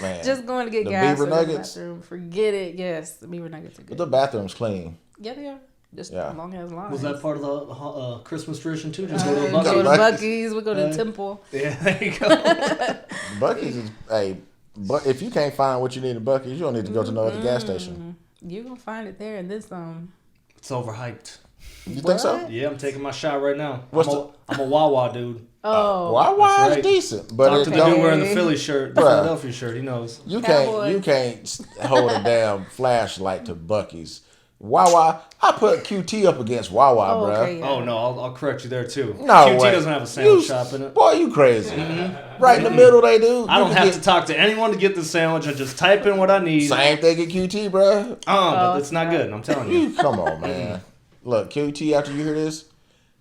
Man. Just going to get The gas beaver in the nuggets? bathroom. Forget it. Yes, the beaver nuggets are But good. the bathroom's clean. Yeah, they are. Just Yeah. as long as lines. Was that part of the Christmas tradition too? Just go to a Go to Buc-ee's? Buc-ee's. We go to the temple. Yeah, there you go. Buc-ee's is, but if you can't find what you need at Buc-ee's, you don't need to go to no other gas station. You're going to find it there and then some. It's overhyped. You think so? Yeah, I'm taking my shot right now. What's I'm a Wawa dude. Oh. Wawa That's is right. decent, but Talk it to the don't. dude wearing the Philly shirt, the Bruh. Philadelphia shirt. He knows. You Cowboy. can't hold a damn flashlight to Buc-ee's. Wawa, I put QT up against Wawa, Oh, bruh. okay, yeah. Oh no, I'll correct you there too. No QT way. doesn't have a sandwich shop in it. Boy, you crazy. Right in the middle they do. I You don't can have get to talk to anyone to get the sandwich. I just type in what I need. Same thing at QT, bruh. But it's not good. I'm telling you. Come on, man. Look, QT, after you hear this,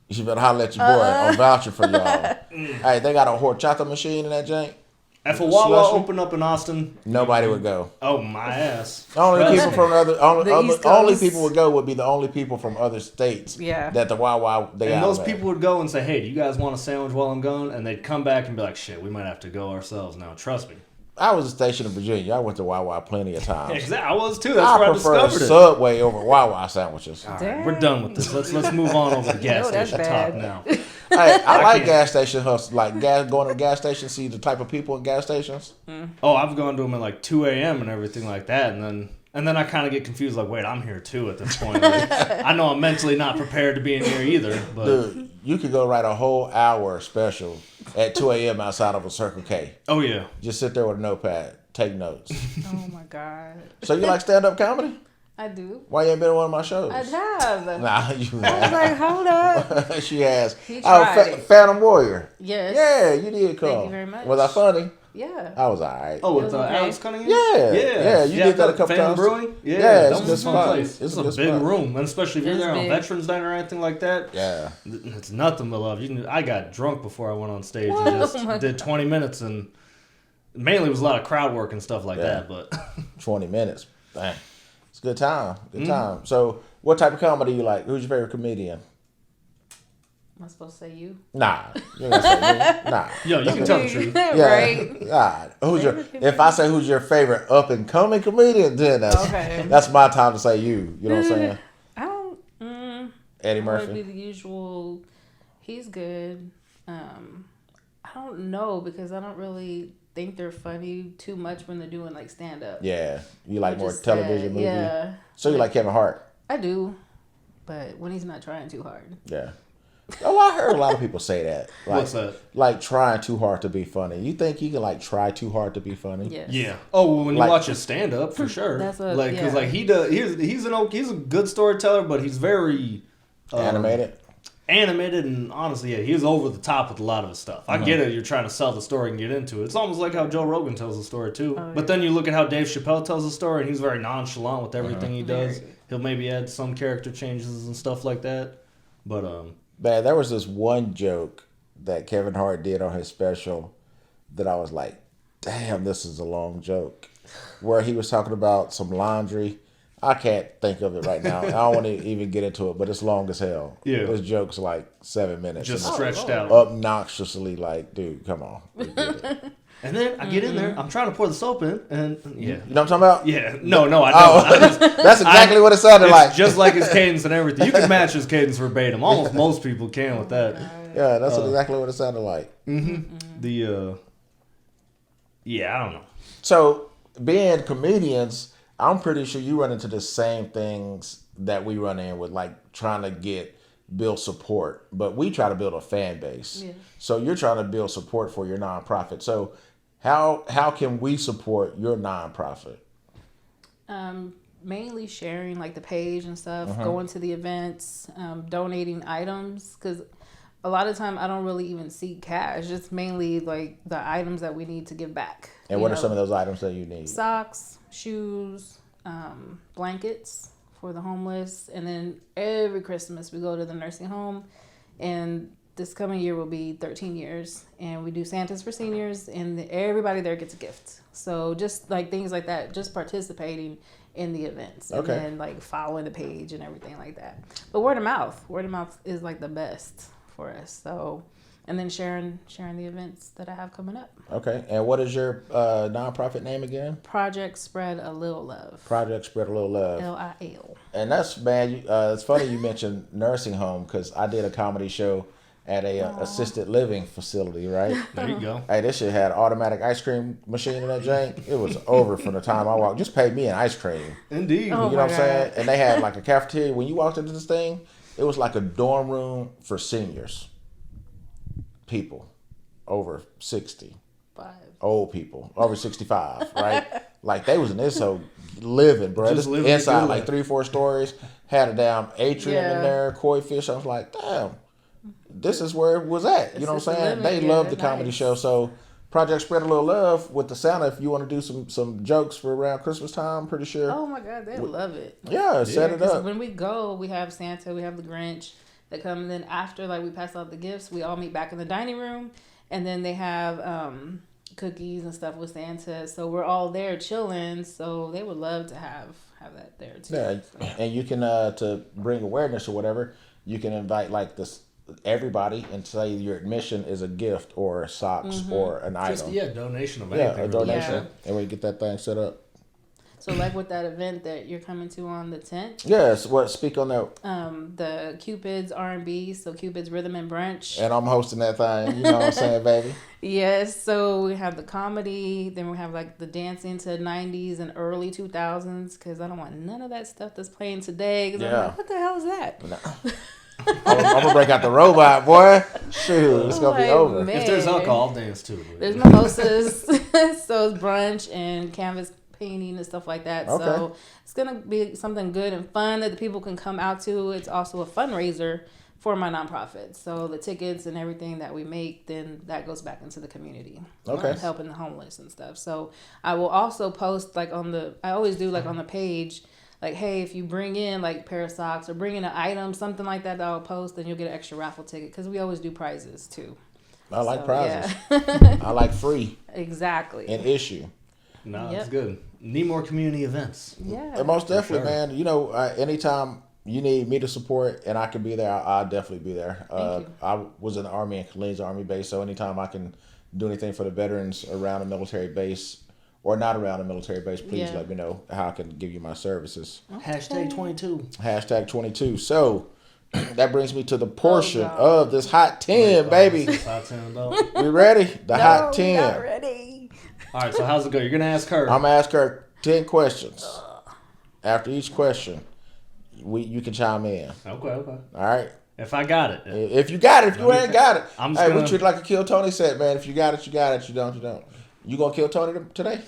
you should better holler at your boy. I'm vouching for y'all. Hey, they got a horchata machine in that jank. If a Wawa Slushy? opened up in Austin, Nobody would go. oh my ass. Only Trust people me. from The East only Coast. people would go would be the only people from other states. Yeah. That the Wawa they And out those at. people would go and say, "Hey, do you guys want a sandwich while I'm gone?" And they'd come back and be like, "Shit, we might have to go ourselves now." Trust me. I was stationed in Virginia. I went to Wawa plenty of times. Exactly. I was too. That's where I I prefer discovered it. Subway over Wawa sandwiches. All right, we're done with this. Let's move on over to gas No, that's station bad. talk now. Hey, I like can't. gas station hustle. Like going to gas stations, see the type of people in gas stations. Oh, I've gone to them at like 2 a.m. and everything like that, and then I kind of get confused. Like, wait, I'm here too at this point. Like, I know I'm mentally not prepared to be in here either, but Dude, you could go write a whole hour special at 2 a.m. outside of a Circle K. oh yeah. Just sit there with a notepad, take notes. Oh, my God. So you like stand-up comedy? I do. Why you ain't been to one of my shows? I have. Nah, you I was like, hold up. She has. He Oh, tried. Phantom Warrior. Yes. Yeah, you did come. Thank you very much. Was I funny? Yeah. I was alright. Oh, with was okay. Alex Cunningham? Yeah, you did that a couple Phantom times. Brewing? Yeah, Yeah, that it's was a a good fun spot. place. It's It's a a good big spot. room, and especially if you're It's there on big. Veterans Night or anything like that. Yeah. It's nothing but love. I got drunk before I went on stage and just Oh my did 20 minutes, and mainly it was a lot of crowd work and stuff like Yeah. that. But 20 minutes. Dang. It's a good time. Good time. So, what type of comedy you like? Who's your favorite comedian? Am I supposed to say you? Nah. You ain't gonna say me. Nah. yo, you can tell the truth. Yeah. Right. Nah. Who's your? If I say who's your favorite up and coming comedian, then Okay. that's my time to say you. You know what I'm saying? I don't. Eddie Would be Murphy. the usual. He's good. I don't know because I don't really think they're funny too much when they're doing like stand up. Yeah. You like more television movie. Yeah, So you like Kevin Hart? I do, but when he's not trying too hard. Yeah. Oh, I heard a lot of people say that. Like, What's that? Like trying too hard to be funny. You think you can like try too hard to be funny? Yes. Yeah. Oh, well, when you Like- watch his stand up, for sure. That's what- like, because yeah. like he does. He's a good storyteller, but he's very Animated. animated, and honestly, yeah, he's over the top with a lot of his stuff. I get it. You're trying to sell the story and get into it. It's almost like how Joe Rogan tells the story too. But then you look at how Dave Chappelle tells the story, and he's very nonchalant with everything he does. Very. He'll maybe add some character changes and stuff like that. But Man, there was this one joke that Kevin Hart did on his special that I was like, damn, this is a long joke. Where he was talking about some laundry. I can't think of it right now. I don't want to even get into it, but it's long as hell. Yeah. This joke's like 7 minutes. just and stretched Lord. out. obnoxiously like, dude, come on. We get it. And then I get in there. I'm trying to pour the soap in, and yeah. You know what I'm talking about? Yeah, no, I don't. Oh, I just, that's exactly what it sounded it's like. just like his cadence and everything. You can match his cadence verbatim. Almost most people can with that. Yeah, that's exactly what it sounded like. The yeah, I don't know. So, being comedians, I'm pretty sure you run into the same things that we run in with, like trying to get build support, but we try to build a fan base. Yeah. So you're trying to build support for your nonprofit. So how can we support your nonprofit? Mainly sharing like the page and stuff, going to the events, donating items, because a lot of time I don't really even seek cash. It's mainly like the items that we need to give back. And what are some of those items that you need? Socks, shoes, blankets for the homeless, and then every Christmas we go to the nursing home, and this coming year will be 13 years, and we do Santas for seniors, and everybody there gets a gift. So just like things like that, just participating in the events, and then like following the page and everything like that. But word of mouth is like the best for us. So, and then sharing the events that I have coming up. Okay, and what is your nonprofit name again? Project Spread a Little Love. Project Spread a Little Love. LIL. And that's, man, it's funny you mentioned nursing home, because I did a comedy show at a assisted living facility, right? There you go. Hey, this shit had automatic ice cream machine in that jank. It was over from the time I walked. Just pay me an ice cream. Indeed. You know what I'm saying? And they had like a cafeteria. When you walked into this thing, it was like a dorm room for seniors. People over 60. Old people over 65, right? Like they was in this whole living, bro. Just living inside like 3-4 stories. Had a damn atrium in there, koi fish. I was like, damn. This is where it was at. You know what I'm saying? They love the comedy show. So Project Spread a Little Love with the Santa, if you want to do some jokes for around Christmas time, I'm pretty sure. Oh my God, they love it. Yeah, set it up. When we go, we have Santa, we have the Grinch that come, and then after like we pass out the gifts, we all meet back in the dining room, and then they have cookies and stuff with Santa. So we're all there chilling. So they would love to have that there too. Yeah, so. And you can to bring awareness or whatever, you can invite like this everybody and say your admission is a gift or socks or an item. Donation of anything. Yeah, a donation, and we get that thing set up. So like with that event that you're coming to on the 10th. Yes, speak on that. The Cupid's R&B, so Cupid's Rhythm and Brunch. And I'm hosting that thing. You know what I'm saying, baby? Yes, so we have the comedy, then we have like the dancing to 90s and early 2000s, because I don't want none of that stuff that's playing today. Because I'm like, what the hell is that? No. I'm gonna break out the robot, boy. Shoot, it's gonna be over. Man. If there's alcohol, I'll dance too. There's mimosas, so it's brunch and canvas painting and stuff like that. Okay. So it's gonna be something good and fun that the people can come out to. It's also a fundraiser for my nonprofit. So the tickets and everything that we make, then that goes back into the community. Okay. Helping the homeless and stuff. So I will also post like I always do like on the page, like, hey, if you bring in like a pair of socks or bring in an item, something like that I'll post, then you'll get an extra raffle ticket, because we always do prizes too. I like prizes. Yeah. I like free. Exactly. And issue. No, it's good. Need more community events. Yeah. And most definitely, man. You know, anytime you need me to support and I can be there, I'll definitely be there. Thank you. I was in the Army in Colleen's Army base, so anytime I can do anything for the veterans around a military base or not around a military base, please let me know how I can give you my services. Hashtag 22. Hashtag 22. So that brings me to the portion of this Hot 10, baby. Hot 10 though. We ready? The Hot 10. Not ready. All right, so how's it go? You're going to ask her. I'm going to ask her 10 questions. After each question, you can chime in. Okay. All right? If I got it. If you got it. If you ain't got it. We treat it like a Kill Tony said, man. If you got it, you got it. You don't, you don't. You going to kill Tony today?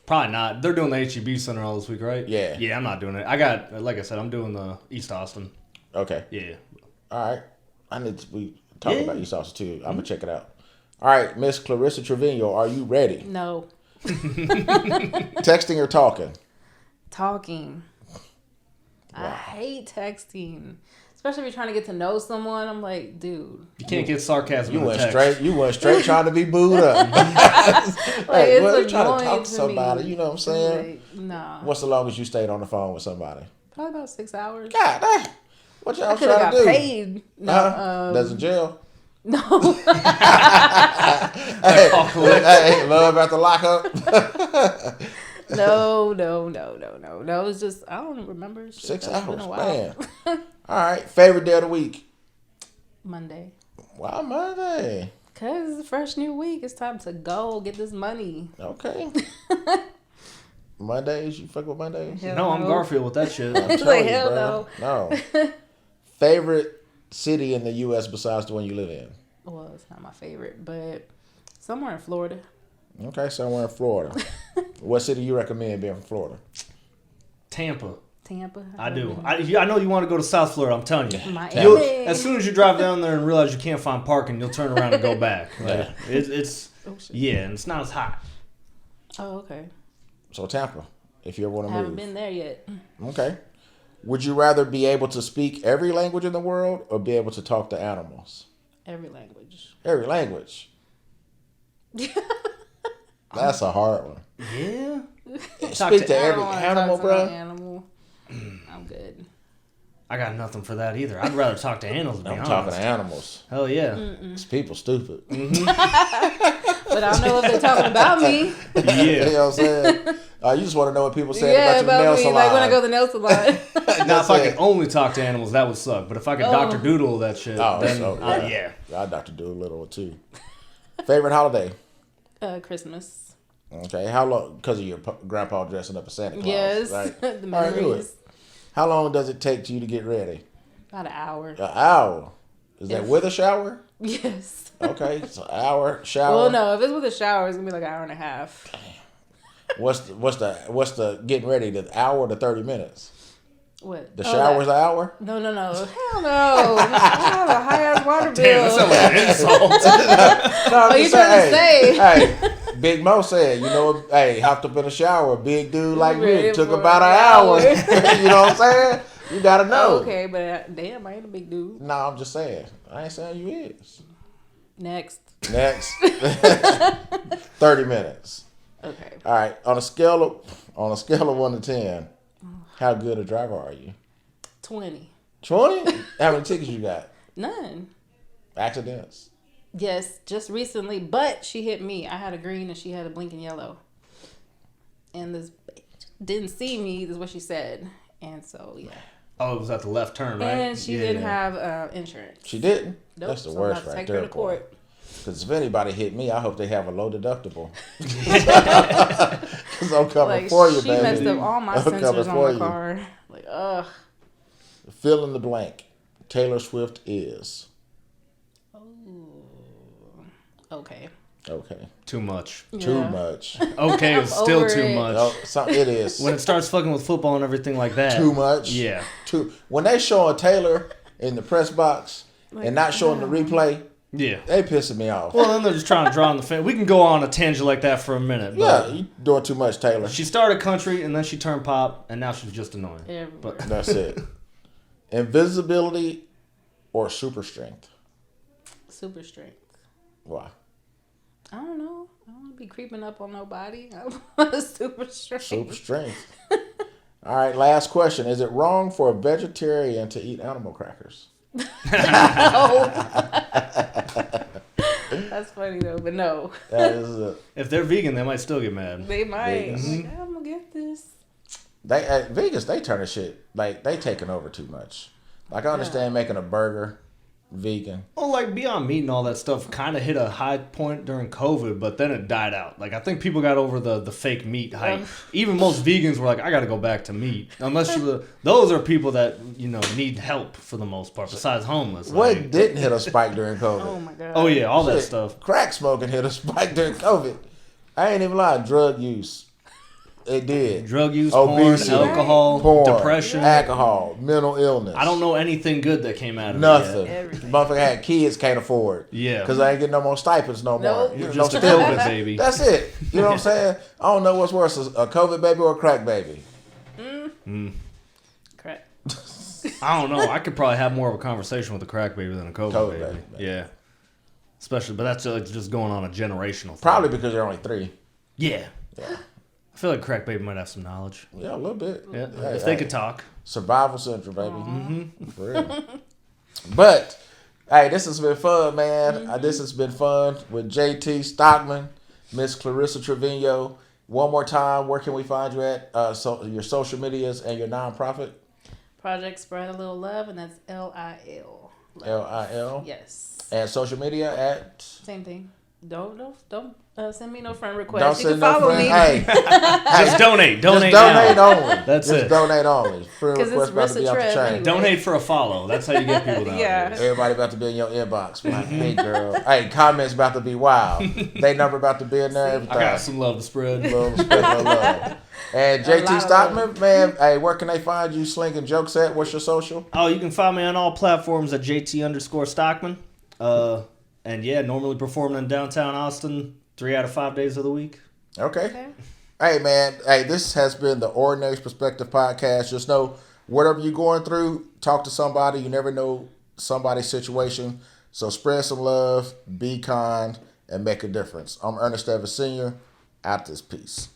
Probably not. They're doing the HEB Center all this week, right? Yeah. Yeah, I'm not doing it. I got, like I said, I'm doing the East Austin. Okay. Yeah. All right. We talk about East Austin too. I'm going to check it out. All right, Miss Clarissa Trevino, are you ready? No. Texting or talking? Talking. Wow. I hate texting. Especially if you're trying to get to know someone. I'm like, dude. You can't get sarcasm You in went text. straight. You went straight trying to be booed up. Like, it's trying to talk to me. somebody. You know what I'm saying? Like, nah. What's the longest you stayed on the phone with somebody? Probably about 6 hours. God damn. What y'all I could have trying got to do? paid. No. That's in jail. No. Hey, love after lockup. No. It was just, I don't remember. 6 That's been hours, a while. man. All right. Favorite day of the week? Monday. Why Monday? Because it's a fresh new week. It's time to go get this money. Okay. Mondays? You fuck with Mondays? Hell No, I'm Garfield with that shit. I'm telling Like, you, hell bro. no. No. Favorite city in the U.S. besides the one you live in? Well, it's not my favorite, but somewhere in Florida. Okay, somewhere in Florida. What city you recommend being from Florida? Tampa. Tampa. I do. I know you want to go to South Florida. I'm telling you. Miami. As soon as you drive down there and realize you can't find parking, you'll turn around and go back. Like, it's and it's not as hot. Oh, okay. So Tampa, if you ever want to move. Haven't been there yet. Okay. Would you rather be able to speak every language in the world or be able to talk to animals? Every language. Every language. That's a hard one. Yeah. Speak to every animal, bro. Animal. I'm good. I got nothing for that either. I'd rather talk to animals. To be honest. talking to animals. Hell yeah. It's people stupid. But I don't know if they're talking about me. Yeah. You know what I'm saying? You just want to know what people say about your nail me. salon. Like when I go to the nail salon. Now, if I could only talk to animals, that would suck. But if I could Dr. Doodle that shit, then yeah. I Dr. Doolittle too. Favorite holiday? Christmas. Okay, how long? Because of your grandpa dressing up as Santa Claus, Yes, right? the memories. How long does it take you to get ready? About an hour. An hour. Is that with a shower? Yes. Okay, so an hour shower. Well, no, if it's with a shower, it's gonna be like an hour and a half. What's the getting ready? The hour to 30 minutes. What? The shower's an hour? No. Hell no. I have a high ass water bill. Damn, that sounds like an insult. No, you trying to say? Hey, Big Mo said, hey, hopped up in the shower. Big dude like Rick took for about an hour. You know what I'm saying? You gotta know. Okay, but damn, I ain't a big dude. No, I'm just saying. I ain't saying you is. Next. 30 minutes. Okay. All right. On a scale of 1 to 10, how good a driver are you? 20. 20? How many tickets you got? None. Accidents? Yes, just recently, but she hit me. I had a green and she had a blinking yellow. And this bitch didn't see me, is what she said. And so, yeah. Oh, it was at the left turn, right? And she didn't have insurance. She didn't? Nope. That's the so worst I'm about to right take there, her to court. Because if anybody hit me, I hope they have a low deductible. Because I'm coming for you, she baby. She messed up all my sensors on my car. Like, ugh. Fill in the blank. Taylor Swift is. Okay. Too much. Yeah. Too much. Okay, it's still too much. No, it is. When it starts fucking with football and everything like that. Too much. Yeah. When they showing Taylor in the press box and not showing the replay, yeah, they pissing me off. Well, then they're just trying to draw on the fan. We can go on a tangent like that for a minute. But yeah, you doing too much, Taylor. She started country and then she turned pop and now she's just annoying. But that's it. Invisibility or super strength? Super strength. Why? I don't know. I don't want to be creeping up on nobody. I want super strength. Super strength. All right, last question. Is it wrong for a vegetarian to eat animal crackers? No. That's funny though, but no. That is if they're vegan, they might still get mad. They might. Vegans. Like, I'm gonna get this. Vegans, they turn the shit like they taking over too much. Like I understand making a burger vegan. Well, like Beyond Meat and all that stuff kind of hit a high point during COVID, but then it died out. Like I think people got over the fake meat hype. Even most vegans were like, I got to go back to meat. Unless those are people that need help for the most part. Besides homeless. What didn't hit a spike during COVID? Oh my god. Oh yeah, all that stuff. Crack smoking hit a spike during COVID. I ain't even lying. Drug use. It did. Drug use, obesity, porn, alcohol, depression, alcohol, mental illness. I don't know anything good that came out of nothing. it. Nothing. Motherfucker had kids, can't afford. Yeah. Because I ain't getting no more stipends no more. You're just a COVID baby. That's it. You know what I'm saying? I don't know what's worse, a COVID baby or a crack baby. Crack. I don't know. I could probably have more of a conversation with a crack baby than a COVID baby. Yeah. Especially, but that's just going on a generational thing. Probably because you're only 3. Yeah. I feel like crack baby might have some knowledge. Yeah, a little bit. Yeah, if they could talk. Survival central, baby. Mm-hmm. For real. But, hey, this has been fun, man. Mm-hmm. This has been fun with JT Stockman, Miss Clarissa Trevino. One more time, where can we find you at? Your social medias and your nonprofit? Project Spread a Little Love, and that's LIL. LIL? Yes. And social media at? Same thing. Don't send me no friend request. Don't You send can no follow friend. me. Hey, Just donate. Donate just donate now. only. That's just it. donate only. Friend 'Cause request it's about to be out the risk chain. anyway. Donate for a follow. That's how you get people nowadays. Yeah. Everybody about to be in your inbox. Like, hey, girl. Hey, comments about to be wild. They number about to be in there. Everything. I got some love to spread. Little respect, little love. And A lot JT of Stockman, man, hey, where can they find you slinging jokes at? What's your social? Oh, you can find me on all platforms at JT_Stockman. And yeah, normally performing in downtown Austin 3 out of 5 days of the week. Okay. Hey, man. Hey, this has been the Ordinary Perspective Podcast. Just know, whatever you're going through, talk to somebody. You never know somebody's situation. So spread some love, be kind, and make a difference. I'm Ernest Evans Sr. Out this piece.